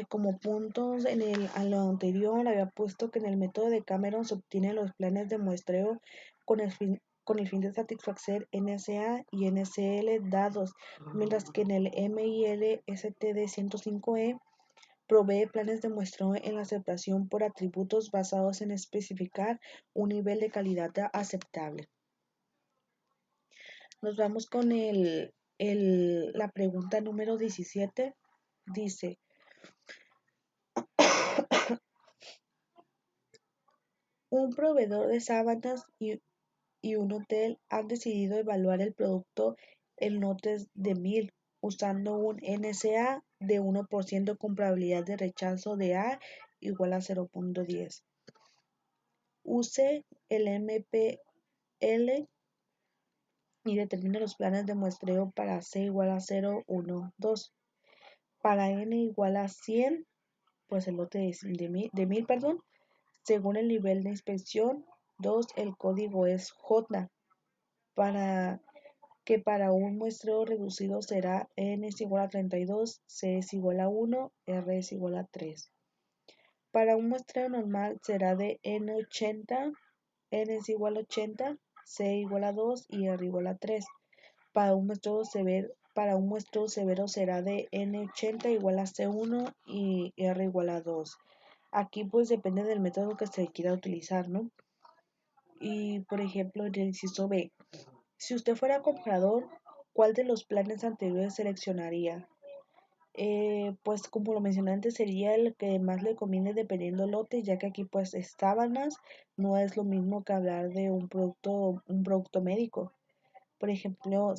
Como puntos a lo anterior había puesto que en el método de Cameron se obtienen los planes de muestreo con el fin de satisfacer NSA y NSL dados, mientras que en el MIL STD 105E provee planes de muestreo en la aceptación por atributos basados en especificar un nivel de calidad aceptable. Nos vamos con la pregunta número 17. Dice, un proveedor de sábanas y un hotel han decidido evaluar el producto en lotes de 1000 usando un NSA de 1% con probabilidad de rechazo de A igual a 0.10. Use el MPL y determine los planes de muestreo para C igual a 0, 1, 2. Para N igual a 100, pues el lote de 1000, según el nivel de inspección. 2. El código es J. Para un muestreo reducido será N es igual a 32, C es igual a 1, R es igual a 3. Para un muestreo normal será de N80, N es igual a 80, C igual a 2 y R igual a 3. Para un muestreo severo será de N80 igual a C1 y R igual a 2. Aquí pues depende del método que se quiera utilizar, ¿no? Y por ejemplo en el inciso B, si usted fuera comprador, ¿cuál de los planes anteriores seleccionaría? Pues como lo mencioné antes, sería el que más le conviene dependiendo del lote, ya que aquí pues sábanas no es lo mismo que hablar de un producto médico. Por ejemplo,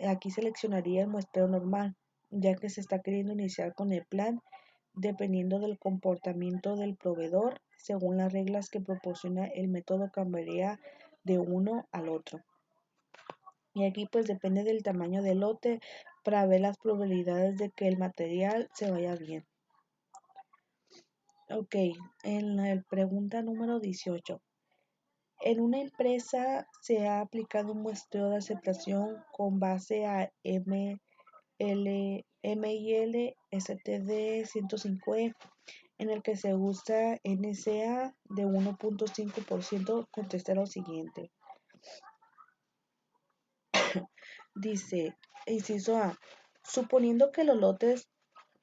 aquí seleccionaría el muestreo normal, ya que se está queriendo iniciar con el plan dependiendo del comportamiento del proveedor, según las reglas que proporciona el método cambiaría de uno al otro. Y aquí pues depende del tamaño del lote para ver las probabilidades de que el material se vaya bien. Ok, en la pregunta número 18. En una empresa se ha aplicado un muestreo de aceptación con base a MIL STD 105E en el que se usa NCA de 1.5%. Contesta lo siguiente. Dice, inciso A, suponiendo que los lotes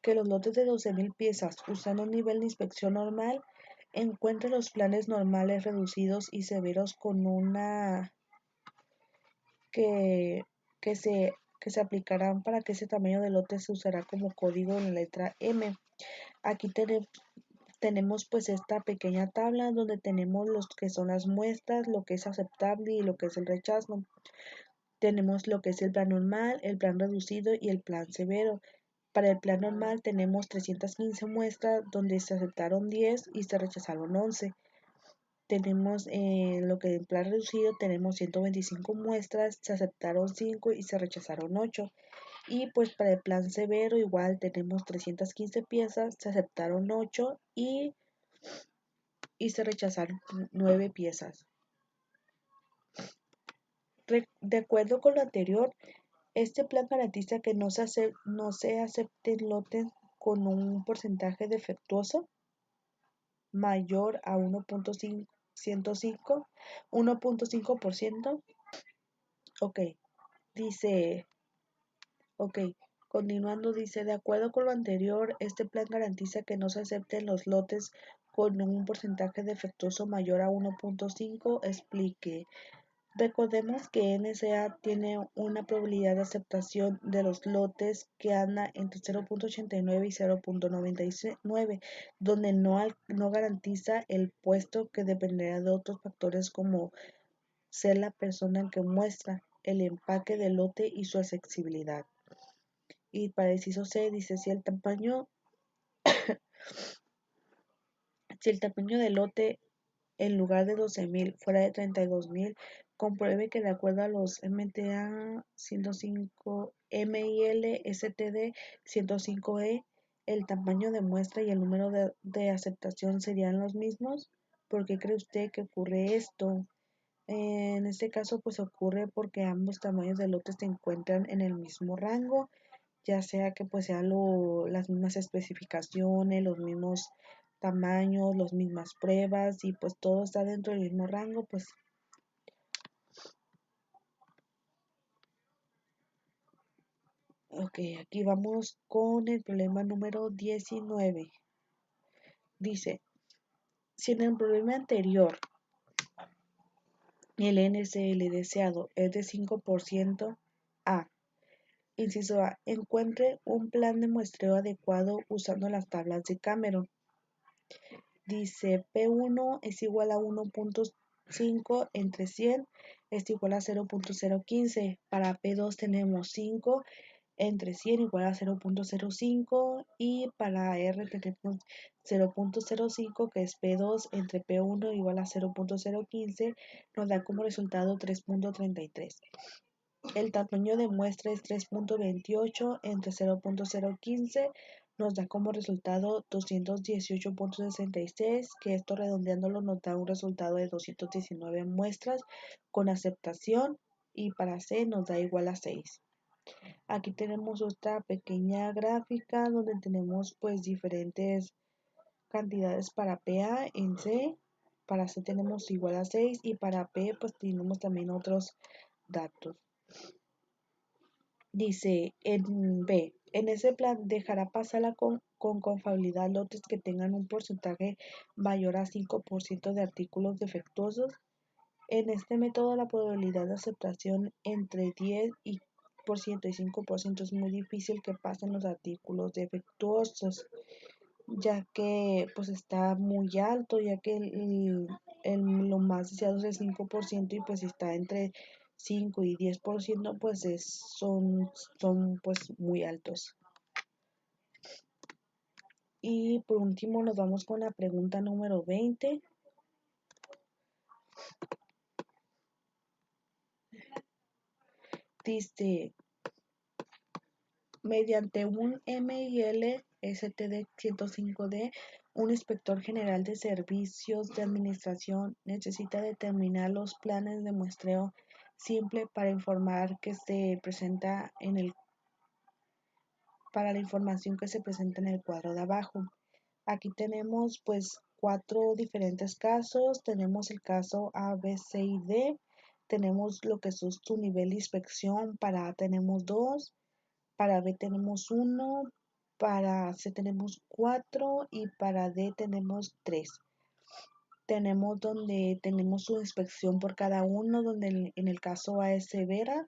de 12.000 piezas usando un nivel de inspección normal, encuentre los planes normales reducidos y severos con una que, que se aplicarán para que ese tamaño de lote se usará como código en la letra M. Aquí tenemos pues esta pequeña tabla donde tenemos los que son las muestras, lo que es aceptable y lo que es el rechazo. Tenemos lo que es el plan normal, el plan reducido y el plan severo. Para el plan normal tenemos 315 muestras donde se aceptaron 10 y se rechazaron 11. Tenemos lo que en plan reducido tenemos 125 muestras, se aceptaron 5 y se rechazaron 8. Y pues para el plan severo igual tenemos 315 piezas, se aceptaron 8 y se rechazaron 9 piezas. De acuerdo con lo anterior, este plan garantiza que no se acepten lotes con un porcentaje defectuoso mayor a 1.5%. Ok, dice, ok, continuando, dice, de acuerdo con lo anterior, este plan garantiza que no se acepten los lotes con un porcentaje defectuoso mayor a 1.5. Explique. Recordemos que NSA tiene una probabilidad de aceptación de los lotes que anda entre 0.89 y 0.99, donde no garantiza el puesto, que dependerá de otros factores como ser la persona que muestra, el empaque del lote y su accesibilidad. Y para el inciso C dice si el tamaño del lote en lugar de 12.000 fuera de 32.000, compruebe que de acuerdo a los MTA 105 MIL STD 105E, el tamaño de muestra y el número de aceptación serían los mismos. ¿Por qué cree usted que ocurre esto? En este caso, pues ocurre porque ambos tamaños de lotes se encuentran en el mismo rango, ya sea que pues sean las mismas especificaciones, los mismos tamaños, las mismas pruebas y pues todo está dentro del mismo rango, pues ok, aquí vamos con el problema número 19. Dice, si en el problema anterior el NCL deseado es de 5%, A, inciso A, encuentre un plan de muestreo adecuado usando las tablas de Cameron. Dice P1 es igual a 1.5 entre 100 es igual a 0.015. Para P2 tenemos 5 entre 100 igual a 0.05 y para R tenemos 0.05 que es P2 entre P1 igual a 0.015, nos da como resultado 3.33. El tamaño de muestra es 3.28 entre 0.015, nos da como resultado 218.66, que esto redondeándolo nos da un resultado de 219 muestras con aceptación, y para C nos da igual a 6. Aquí tenemos otra pequeña gráfica donde tenemos pues diferentes cantidades para PA en C, para C tenemos igual a 6 y para P pues tenemos también otros datos. Dice en B, en ese plan dejará pasar con confiabilidad lotes que tengan un porcentaje mayor a 5% de artículos defectuosos. En este método la probabilidad de aceptación entre 10% y 5% es muy difícil que pasen los artículos defectuosos, ya que pues está muy alto, ya que lo más deseado es el 5% y pues si está entre 5 y 10% pues son pues muy altos. Y por último nos vamos con la pregunta número 20. Dice, mediante un MIL STD 105D, un inspector general de servicios de administración necesita determinar los planes de muestreo simple para informar que se presenta para la información que se presenta en el cuadro de abajo. Aquí tenemos pues 4 diferentes casos. Tenemos el caso A, B, C y D. Tenemos lo que es su nivel de inspección. Para A tenemos 2, para B tenemos 1, para C tenemos 4 y para D tenemos 3. Tenemos donde tenemos su inspección por cada uno, donde en el caso A es severa,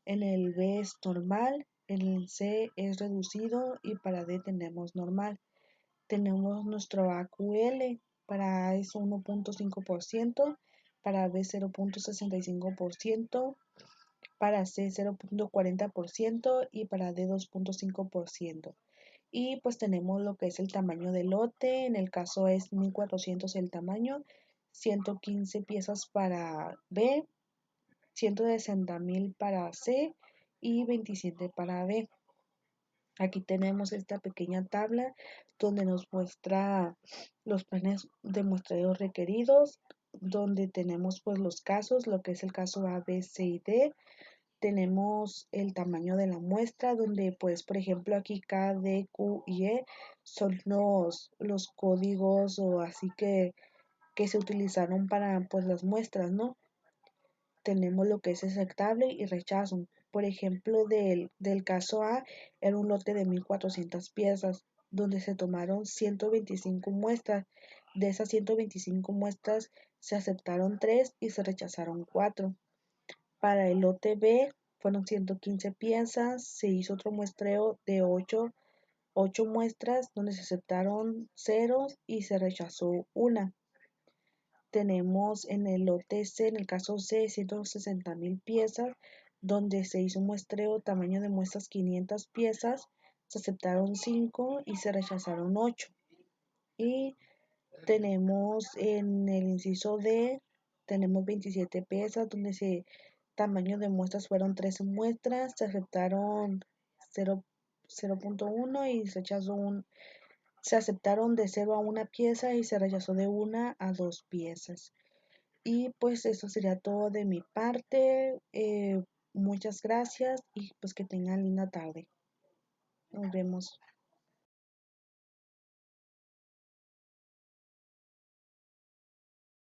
en el B es normal, en el C es reducido y para D tenemos normal. Tenemos nuestro AQL, para A es 1.5%, para B 0.65%, para C 0.40% y para D 2.5%. Y pues tenemos lo que es el tamaño del lote, en el caso es 1400 el tamaño, 115 piezas para B, 160.000 para C y 27 para D. Aquí tenemos esta pequeña tabla donde nos muestra los planes de muestreo requeridos, donde tenemos pues los casos, lo que es el caso A, B, C y D. Tenemos el tamaño de la muestra, donde pues por ejemplo aquí K, D, Q y E son los códigos o así que se utilizaron para pues las muestras, ¿no? Tenemos lo que es aceptable y rechazo. Por ejemplo, del caso A, era un lote de 1.400 piezas, donde se tomaron 125 muestras. De esas 125 muestras se aceptaron 3 y se rechazaron 4. Para el lote B fueron 115 piezas, se hizo otro muestreo de 8 muestras donde se aceptaron ceros y se rechazó una. Tenemos en el lote C, en el caso C, 160.000 piezas, donde se hizo un muestreo tamaño de muestras 500 piezas, se aceptaron 5 y se rechazaron 8. Y tenemos en el inciso D, tenemos 27 piezas, donde se tamaño de muestras fueron 13 muestras, se aceptaron 0.1 y se aceptaron de 0 a 1 pieza y se rechazó de 1 a 2 piezas. Y pues eso sería todo de mi parte. Muchas gracias y pues que tengan linda tarde. Nos vemos.